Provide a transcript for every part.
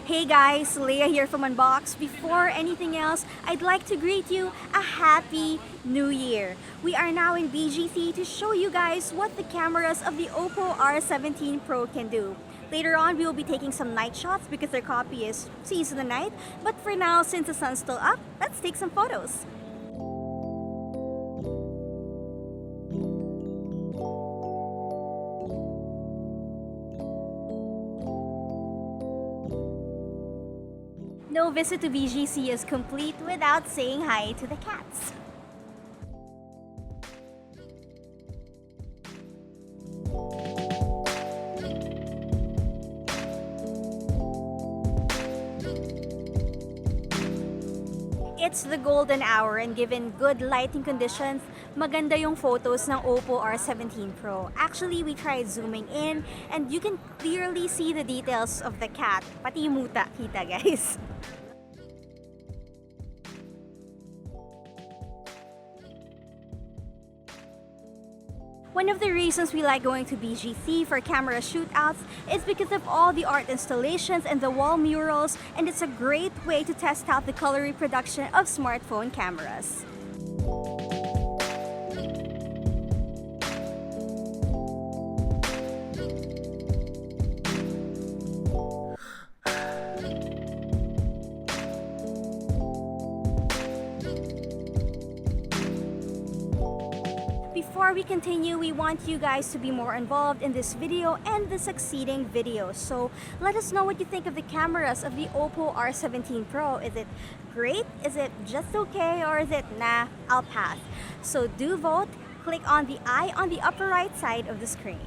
Hey guys, Leah here from Unbox. Before anything else, I'd like to greet you a happy new year. We are now in BGC to show you guys what the cameras of the OPPO R17 Pro can do. Later on, we will be taking some night shots because their copy is sees in the night. But for now, since the sun's still up, let's take some photos. No visit to BGC is complete without saying hi to the cats. It's the golden hour and given good lighting conditions, maganda yung photos ng OPPO R17 Pro. Actually, we tried zooming in and you can clearly see the details of the cat. Pati yung muta, kita guys. One of the reasons we like going to BGC for camera shootouts is because of all the art installations and the wall murals, and it's a great way to test out the color reproduction of smartphone cameras. Before we continue, we want you guys to be more involved in this video and the succeeding videos. So let us know what you think of the cameras of the OPPO R17 Pro. Is it great? Is it just okay? Or is it nah, I'll pass? So do vote. Click on the I on the upper right side of the screen.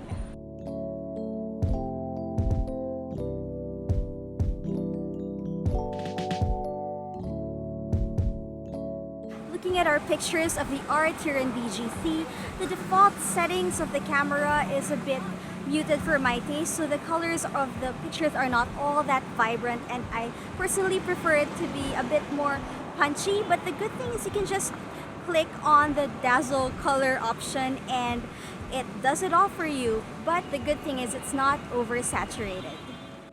Looking at our pictures of the art here in BGC, the default settings of the camera is a bit muted for my taste, so the colors of the pictures are not all that vibrant, and I personally prefer it to be a bit more punchy. But the good thing is you can just click on the dazzle color option and it does it all for you. But the good thing is it's not oversaturated.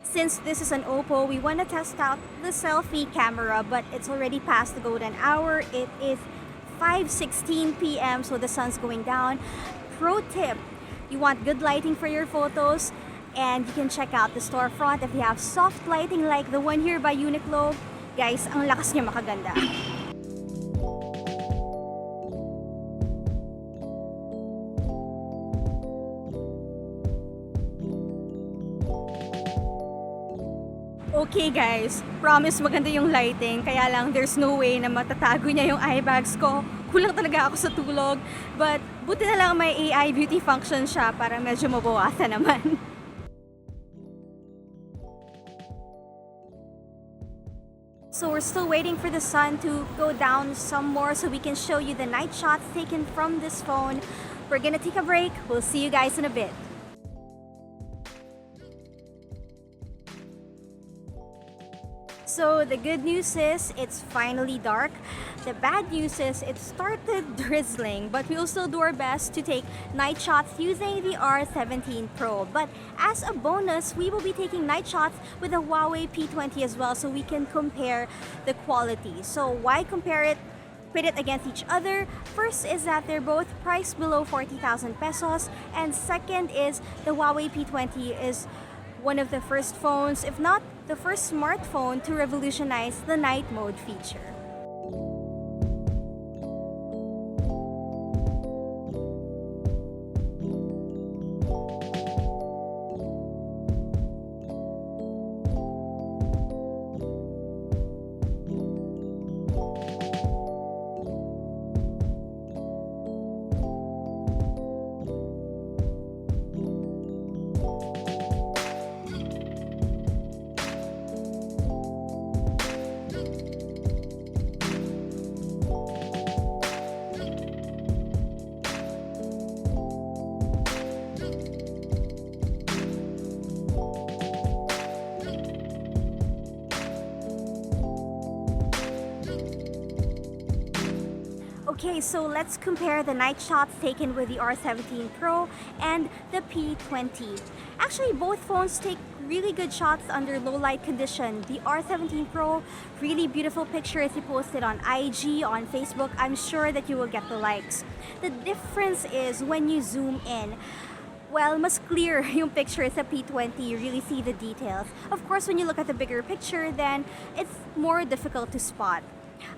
Since this is an OPPO, we want to test out the selfie camera, but it's already past the golden hour. It is 5:16 p.m. so the sun's going down. Pro tip, you want good lighting for your photos, and you can check out the storefront if you have soft lighting like the one here by Uniqlo. Guys, ang lakas niya makaganda. Okay guys, promise maganda yung lighting, kaya lang there's no way na matatago niya yung eye bags ko. Kulang talaga ako sa tulog, but buti na lang may AI beauty function siya para medyo mabawasan naman. So we're still waiting for the sun to go down some more so we can show you the night shots taken from this phone. We're gonna take a break. We'll see you guys in a bit. So the good news is it's finally dark. The bad news is it started drizzling, but we'll still do our best to take night shots using the R17 Pro. But as a bonus, we will be taking night shots with the Huawei P20 as well, so we can compare the quality. So why compare it? Pit it against each other. First is that they're both priced below 40,000 pesos, and second is the Huawei P20 is one of the first phones, if not the first smartphone, to revolutionize the night mode feature. Okay, so let's compare the night shots taken with the R17 Pro and the P20. Actually, both phones take really good shots under low light condition. The R17 Pro, really beautiful pictures you posted on IG, on Facebook. I'm sure that you will get the likes. The difference is when you zoom in. Well, mas clear yung picture sa P20, you really see the details. Of course, when you look at the bigger picture, then it's more difficult to spot.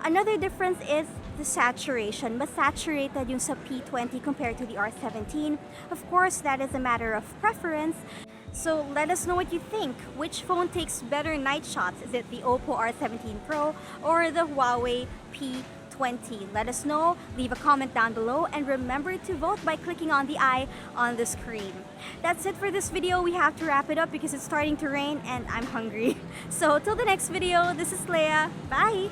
Another difference is the saturation. Mas saturated yung sa P20 compared to the R17. Of course, that is a matter of preference. So let us know what you think. Which phone takes better night shots? Is it the OPPO R17 Pro or the Huawei P20? Let us know, leave a comment down below, and remember to vote by clicking on the eye on the screen. That's it for this video. We have to wrap it up because it's starting to rain and I'm hungry. So till the next video, this is Leia. Bye!